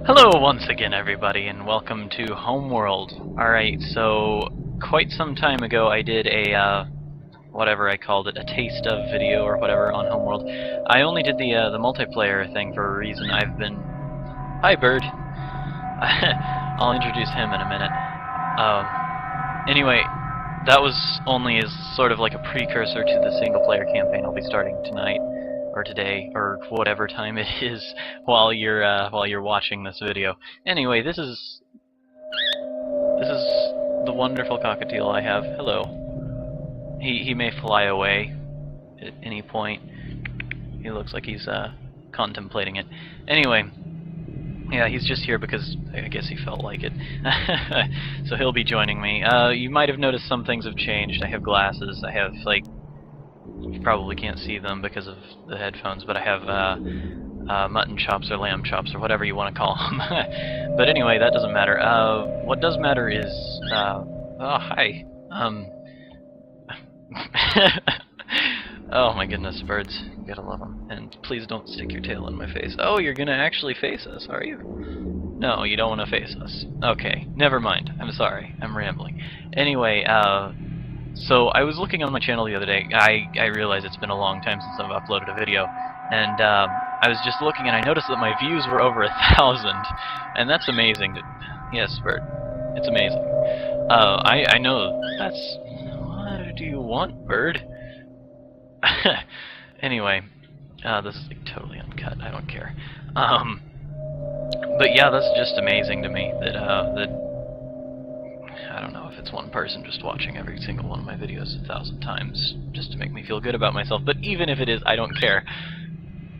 Hello once again, everybody, and welcome to Homeworld. Alright, so quite some time ago I did a, whatever I called it, a taste of video or whatever on Homeworld. I only did the multiplayer thing for a reason. I've been... Hi, Bird. I'll introduce him in a minute. Anyway, that was only as sort of like a precursor to the single-player campaign I'll be starting tonight, or today, or whatever time it is while you're watching this video. Anyway, this is the wonderful cockatiel I have. Hello. He may fly away at any point. He looks like he's contemplating it. Anyway, yeah, he's just here because I guess he felt like it. So he'll be joining me. You might have noticed some things have changed. I have glasses. I have, like, you probably can't see them because of the headphones, but I have mutton chops or lamb chops or whatever you want to call them. But anyway, that doesn't matter. What does matter is... oh, hi. Oh my goodness, birds. You gotta love them. And please don't stick your tail in my face. Oh, you're gonna actually face us, are you? No, you don't want to face us. Okay, never mind. I'm sorry. I'm rambling. Anyway, so I was looking on my channel the other day. I realized it's been a long time since I've uploaded a video, and I was just looking and I noticed that my views were over 1,000, and that's amazing. Yes, Bert, it's amazing. I know that's... What do you want, Bird? Anyway, this is like totally uncut. I don't care. But yeah, that's just amazing to me that I don't know if it's one person just watching every single one of my videos 1,000 times just to make me feel good about myself, but even if it is, I don't care,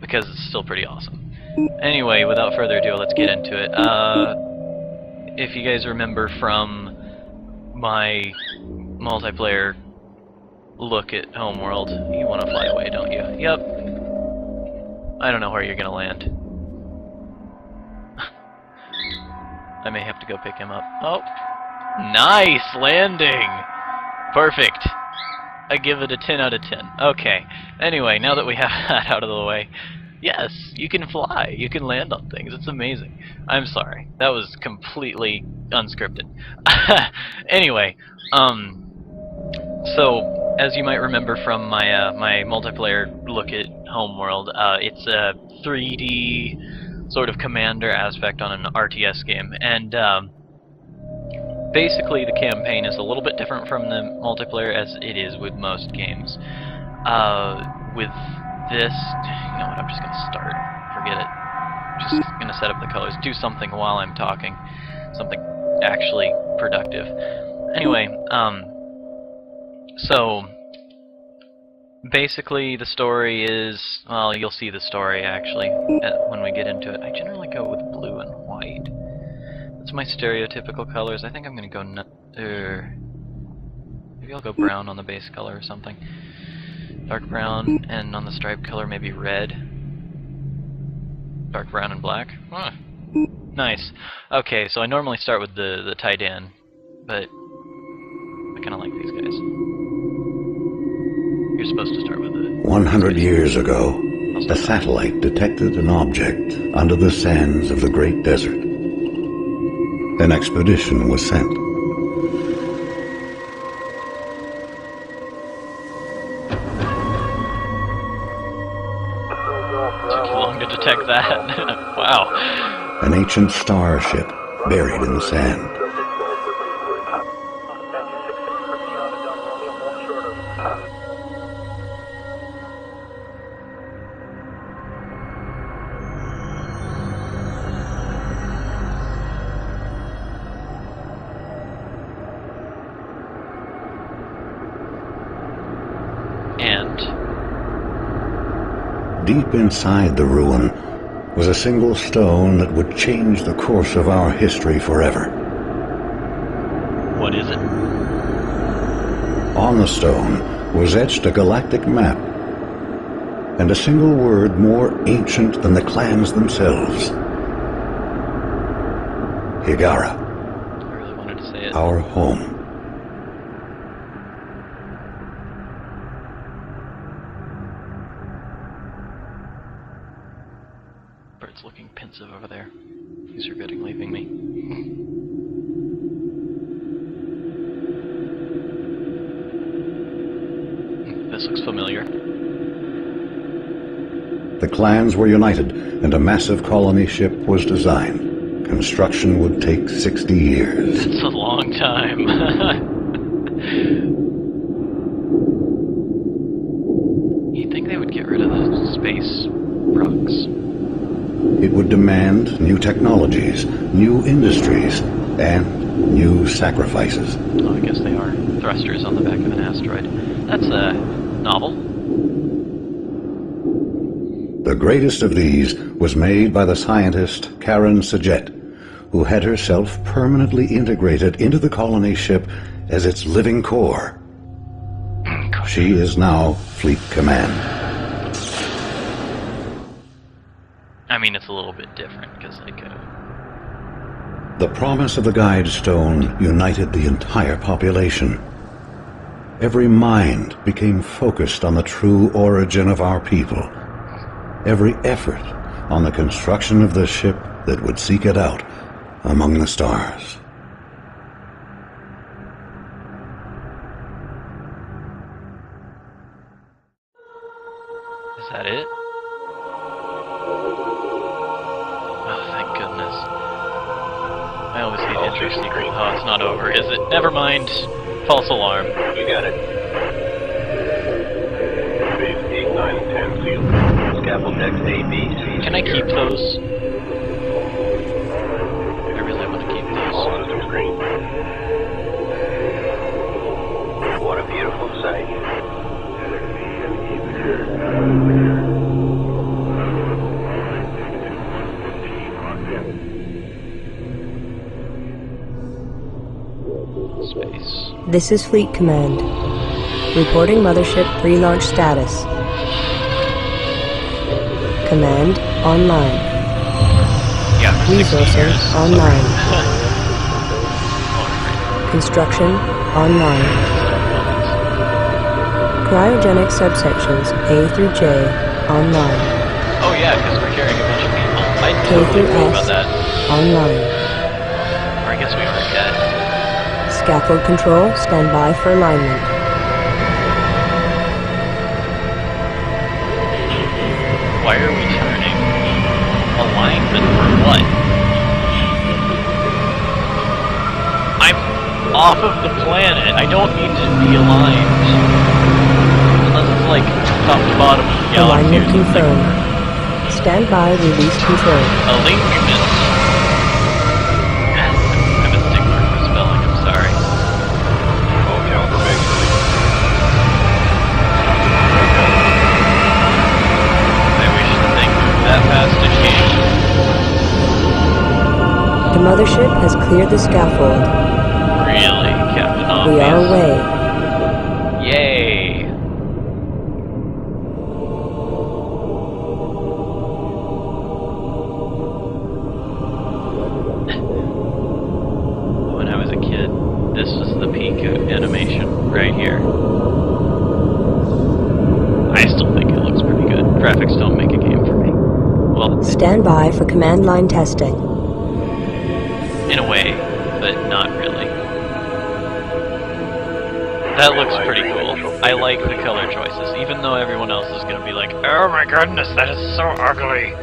because it's still pretty awesome. Anyway, without further ado, let's get into it. If you guys remember from my multiplayer look at Homeworld, you want to fly away, don't you? Yep. I don't know where you're gonna land. I may have to go pick him up. Oh! Nice landing! Perfect. I give it a 10 out of 10. Okay. Anyway, now that we have that out of the way, yes, you can fly. You can land on things. It's amazing. I'm sorry. That was completely unscripted. Anyway, so as you might remember from my my multiplayer look at Homeworld, it's a 3D sort of commander aspect on an RTS game, and basically the campaign is a little bit different from the multiplayer, as it is with most games. With this, you know what, I'm just gonna start. Forget it. Just gonna set up the colors. Do something while I'm talking. Something actually productive. Anyway, so basically the story is, well, you'll see the story actually when we get into it. I generally go with blue and white. That's my stereotypical colors. I think I'm gonna go maybe I'll go brown on the base color or something. Dark brown, and on the stripe color maybe red. Dark brown and black. Huh. Nice. Okay, so I normally start with the Tidan, but I kinda like these guys. You're supposed to start with the... 100 years ago, a satellite detected an object under the sands of the Great Desert. An expedition was sent. Took you long to detect that. Wow. An ancient starship buried in the sand. And Deep inside the ruin was a single stone that would change the course of our history forever. what is it? On the stone was etched a galactic map, and a single word more ancient than the clans themselves. Higara, I really wanted to say it. our home. Bird's looking pensive over there. He's regretting leaving me. This looks familiar. The clans were united, and a massive colony ship was designed. Construction would take 60 years. That's a long time. You'd think they would get rid of the space rocks. It would demand new technologies, new industries, and new sacrifices. Oh, I guess they are. Thrusters on the back of an asteroid. That's a novel. The greatest of these was made by the scientist Kharak, who had herself permanently integrated into the colony ship as its living core. She is now Fleet Command. I mean, it's a little bit different, because, like, The promise of the Guide Stone united the entire population. Every mind became focused on the true origin of our people. Every effort on the construction of the ship that would seek it out among the stars. Is that it? Oh, thank goodness. I always hate intro sequence. Oh, it's not over, is it? Never mind. False alarm. You got it. Base 8, 9, 10 sealed. Scaffold decks A, B, C. Can I keep those? I really want to keep those. All system screen. What a beautiful sight. Space. This is Fleet Command. Reporting Mothership pre-launch status. Command online. Yeah, for 60 Resources years. online. Construction online. Cryogenic subsections A through J online. Oh yeah, because we're carrying a bunch of people. I K totally through forgot about S that. online. Or I guess we forget. Scaffold control, stand by for alignment. Why are we turning? Alignment for what? I'm off of the planet. I don't need to be aligned. Unless it's like top to bottom of the galaxy or Alignment something. confirmed. Stand by, release control. Alignment. I'm a stickler for spelling, I'm sorry. All caliber base I wish the thing moved that fast to change. The mothership has cleared the scaffold. Really, Captain Obvious. We are away. Yay! When I was a kid, this was the peak of animation right here. I still think it looks pretty good. Graphics don't make a game for me. Well, Stand by for command line testing. in a way, but not really. That looks pretty cool. I like the color choices, even though everyone else is going to be like, oh my goodness, that is so ugly.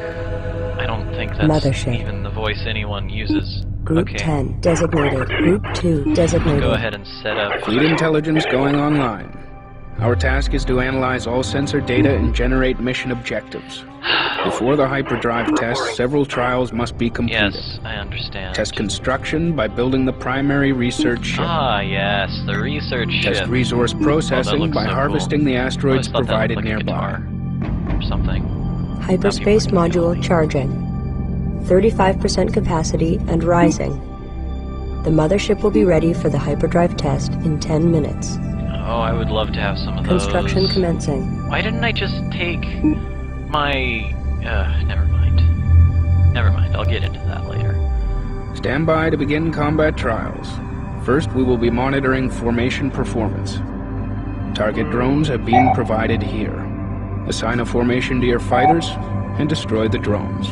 I don't think that's Mothership. even the voice anyone uses. Group Okay, 10 designated. Group 2 designated. go ahead and set up. Fleet intelligence going online. Our task is to analyze all sensor data and generate mission objectives. Before the hyperdrive test, several trials must be completed. Yes, I understand. Test construction by building the primary research ship. Ah, yes, the research Test ship. resource processing looks by so cool. harvesting the I asteroids always thought that provided looked like a nearby. guitar or something. Hyperspace That'd be module really charging. 35% capacity and rising. The mothership will be ready for the hyperdrive test in 10 minutes. Oh, I would love to have some of those. Construction commencing. Why didn't I just take my... never mind. Never mind, I'll get into that later. Stand by to begin combat trials. First, we will be monitoring formation performance. Target drones have been provided here. Assign a formation to your fighters and destroy the drones.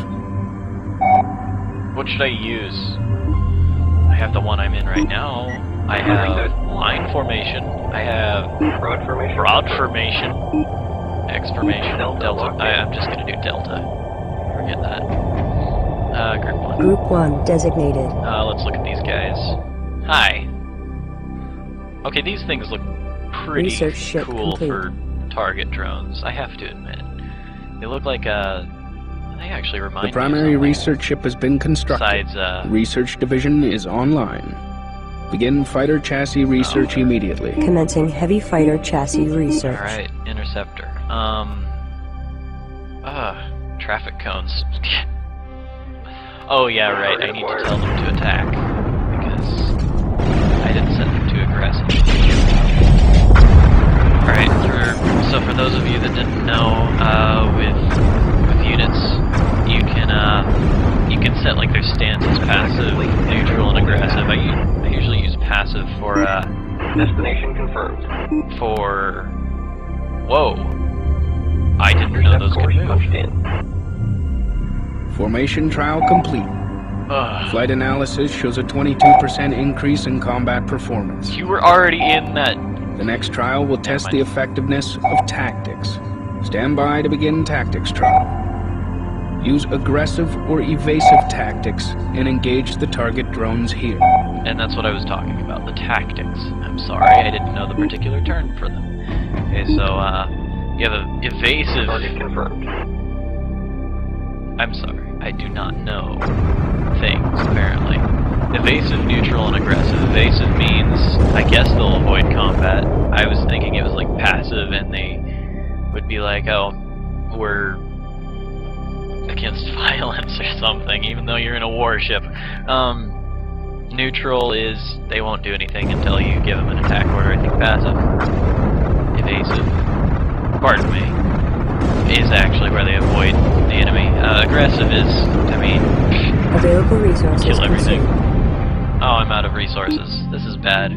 what should I use? I have the one I'm in right now. I have line formation. I have Broad formation. broad formation. X formation. Delta. I'm just gonna do delta. Forget that. Group 1. Group 1 designated. Let's look at these guys. Hi. Okay, these things look pretty Research ship cool complete. for target drones, I have to admit. They look like they actually remind The primary me of research ship has been constructed. besides, Research division is online. Begin fighter chassis research immediately. Commencing heavy fighter chassis research. alright, interceptor. Traffic cones. Oh yeah, right, I need to tell them to attack. Because I didn't set them to aggressive. Alright, so for those of you that didn't know, with units, you can set like their stance as passive, neutral, and aggressive. I usually use passive for Destination confirmed. Whoa! I didn't know those could Course move. pushed in. Formation trial complete. Ugh. Flight analysis shows a 22% increase in combat performance. You were already in that. The next trial will test the effectiveness of tactics. Stand by to begin tactics trial. Use aggressive or evasive tactics and engage the target drones here. And that's what I was talking about, the tactics. I'm sorry, I didn't know the particular term for them. Okay, so, you have a evasive... Target confirmed. I'm sorry, I do not know things, apparently. Evasive, neutral, and aggressive. Evasive means, I guess they'll avoid combat. I was thinking it was like passive and they would be like, oh, we're against violence or something, even though you're in a warship. Neutral is they won't do anything until you give them an attack order. I think passive. Evasive, pardon me, is actually where they avoid the enemy. Aggressive is, I mean, Available resources kill everything. consumed. Oh, I'm out of resources. This is bad.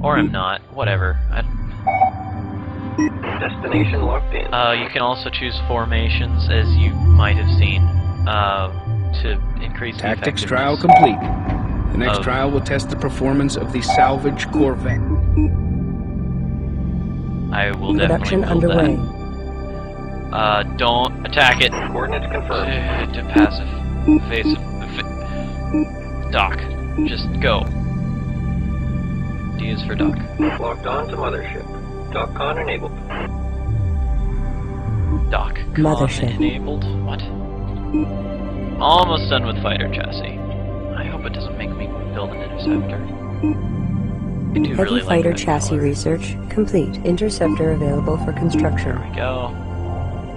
Or I'm not. Whatever. Destination locked in. You can also choose formations, as you might have seen, to increase the Tactics trial effectiveness. complete. The next Of- trial will test the performance of the salvage corvette. I will Production definitely build underway. that. Don't attack it. Coordinates confirmed. To passive. Evasive. Dock. Just go. D is for dock. Locked on to mothership. TopCon enabled. Dock. Con Mothership. enabled. What? Almost done with fighter chassis. I hope it doesn't make me build an interceptor. I do Heavy really fighter like that chassis color. research complete. Interceptor available for construction. There we go.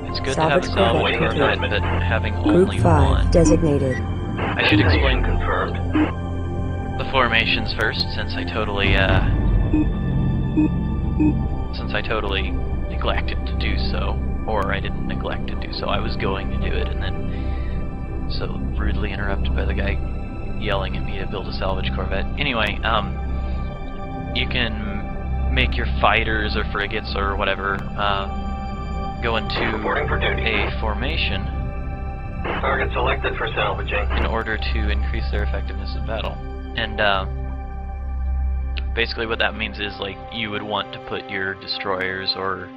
It's good Salvage to have a salvage corvette corvette, complete. but having Group only 5 one. designated. I should explain Confirmed. the formations first, since I totally neglected to do so, or I didn't neglect to do so. I was going to do it, and then so rudely interrupted by the guy yelling at me to build a salvage corvette. Anyway, you can make your fighters or frigates or whatever go into Reporting for duty. a formation Target selected for salvaging. in order to increase their effectiveness in battle. And basically what that means is, like, you would want to put your destroyers or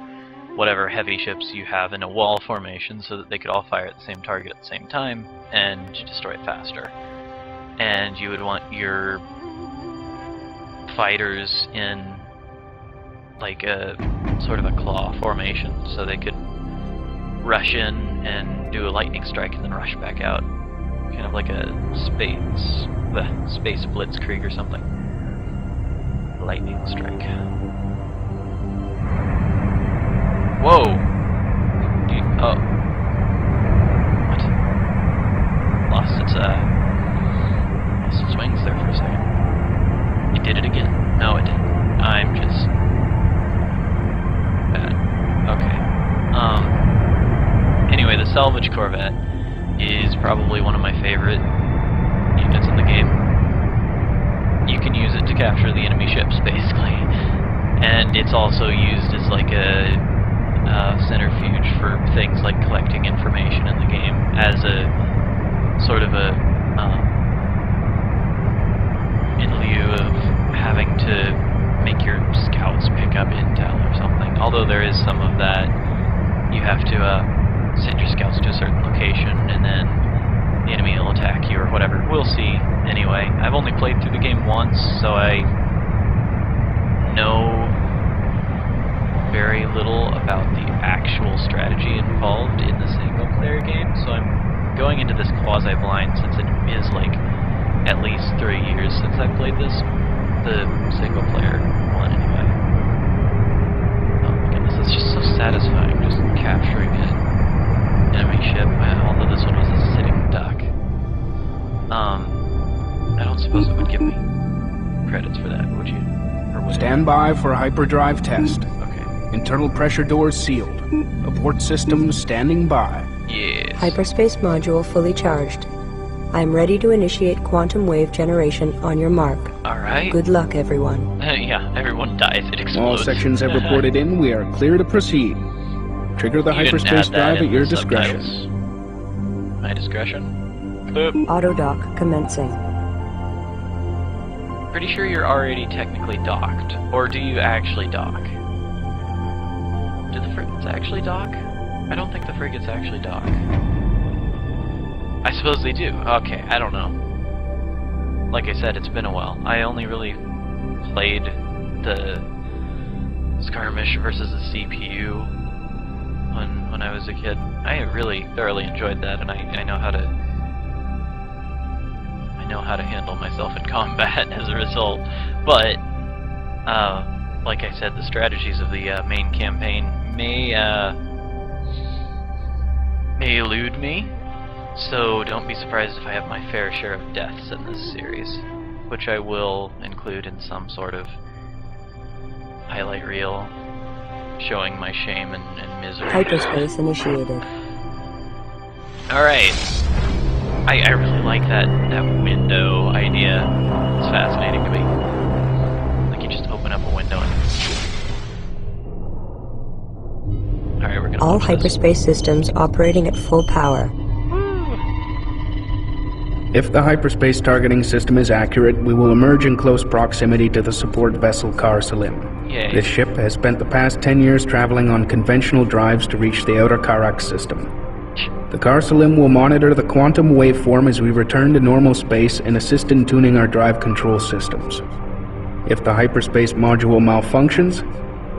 whatever heavy ships you have in a wall formation so that they could all fire at the same target at the same time and destroy it faster. And you would want your fighters in like a sort of a claw formation so they could rush in and do a lightning strike and then rush back out. Kind of like a space blitzkrieg or something. Lightning strike. Whoa! Oh. What? Lost its wings there for a second. It did it again. No, it didn't. I'm just bad. Okay. Anyway, the salvage corvette is probably one of my favorite units in the game. You can use it to capture the enemy ships, basically. And it's also used as like a centrifuge for things like collecting information in the game as a is some of that. You have to send your scouts to a certain location, and then the enemy will attack you or whatever. We'll see. Anyway, I've only played through the game once, so I know very little about the actual strategy involved in the single-player game, so I'm going into this quasi-blind since it is like at least 3 years since I played this, the single-player one anyway. Oh my goodness, it's just so satisfying just capturing an enemy ship, although this one was a sitting duck. I don't suppose it would give me credits for that, would you? Or would Stand by for a hyperdrive test. Okay. Internal pressure doors sealed. Abort system standing by. Yes. Hyperspace module fully charged. I am ready to initiate quantum wave generation on your mark. Alright. Good luck, everyone. Yeah, everyone dies. It explodes. All sections have reported in. We are clear to proceed. Trigger the You didn't hyperspace add that drive in at your the discretion. subtitles. My discretion? Boop. Auto dock commencing. Pretty sure you're already technically docked. Or do you actually dock? Do the frigates actually dock? I don't think the frigates actually dock. I suppose they do. Okay, I don't know. Like I said, it's been a while. I only really played the skirmish versus the CPU when I was a kid. I really thoroughly enjoyed that, and I know how to handle myself in combat as a result. But like I said, the strategies of the main campaign may elude me. So don't be surprised if I have my fair share of deaths in this series, which I will include in some sort of highlight reel showing my shame and misery. Hyperspace initiated. Alright. I really like that window idea. It's fascinating to me. Like you just open up a window and... Alright, we're gonna All launch this. hyperspace systems operating at full power. If the hyperspace targeting system is accurate, we will emerge in close proximity to the support vessel Kar Salim. Yay. This ship has spent the past 10 years traveling on conventional drives to reach the outer Kharak system. The Kar Salim will monitor the quantum waveform as we return to normal space and assist in tuning our drive control systems. If the hyperspace module malfunctions,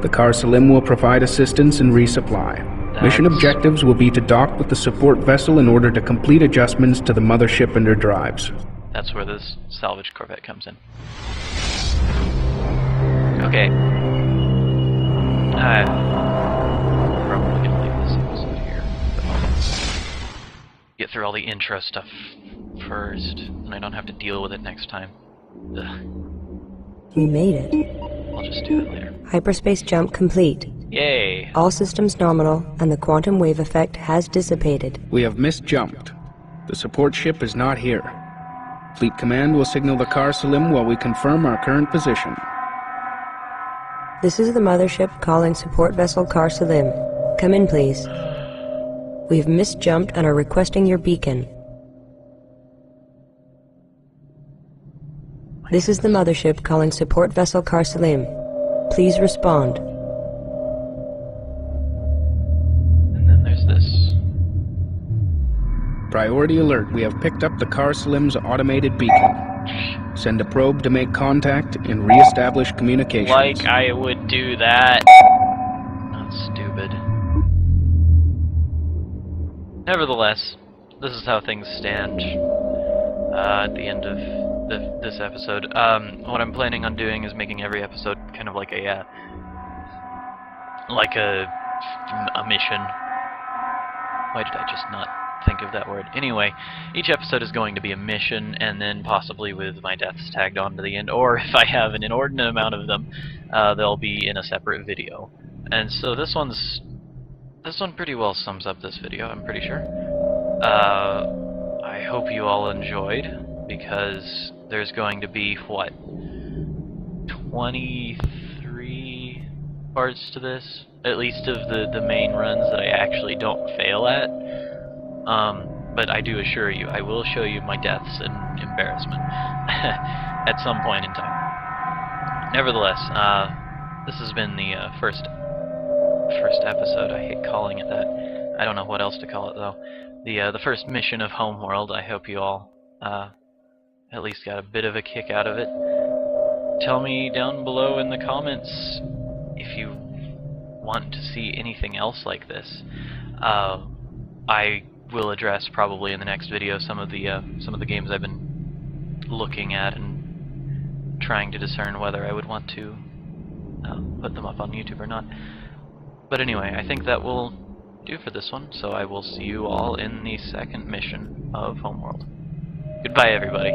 the Kar Salim will provide assistance and resupply. Mission objectives will be to dock with the support vessel in order to complete adjustments to the mothership and her drives. That's where this salvage corvette comes in. Okay. I'm probably gonna leave this episode here. Get through all the intro stuff first, and I don't have to deal with it next time. Ugh. We made it. I'll just do it later. Hyperspace jump complete. Yay! All systems nominal, and the quantum wave effect has dissipated. We have misjumped. The support ship is not here. Fleet Command will signal the Kar Salim while we confirm our current position. This is the mothership calling support vessel Kar Salim. Come in, please. We've misjumped and are requesting your beacon. This is the mothership calling support vessel Kar Salim. Please respond. And then there's this. Priority alert, we have picked up the Kar Salim's automated beacon. Send a probe to make contact and re-establish communications. Like I would do that. Not stupid. Nevertheless, this is how things stand at the end of this episode. What I'm planning on doing is making every episode kind of like a mission. Why did I just not think of that word? Anyway, each episode is going to be a mission, and then possibly with my deaths tagged on to the end, or if I have an inordinate amount of them, they'll be in a separate video. And so this one pretty well sums up this video, I'm pretty sure. I hope you all enjoyed, because there's going to be, what, 23 parts to this? At least of the main runs that I actually don't fail at. But I do assure you, I will show you my deaths and embarrassment at some point in time. Nevertheless, this has been the first first episode. I hate calling it that. I don't know what else to call it though. The first mission of Homeworld. I hope you all at least got a bit of a kick out of it. Tell me down below in the comments if you want to see anything else like this. I will address probably in the next video some of the games I've been looking at and trying to discern whether I would want to put them up on YouTube or not. But anyway, I think that will do for this one, so I will see you all in the second mission of Homeworld. Goodbye, everybody.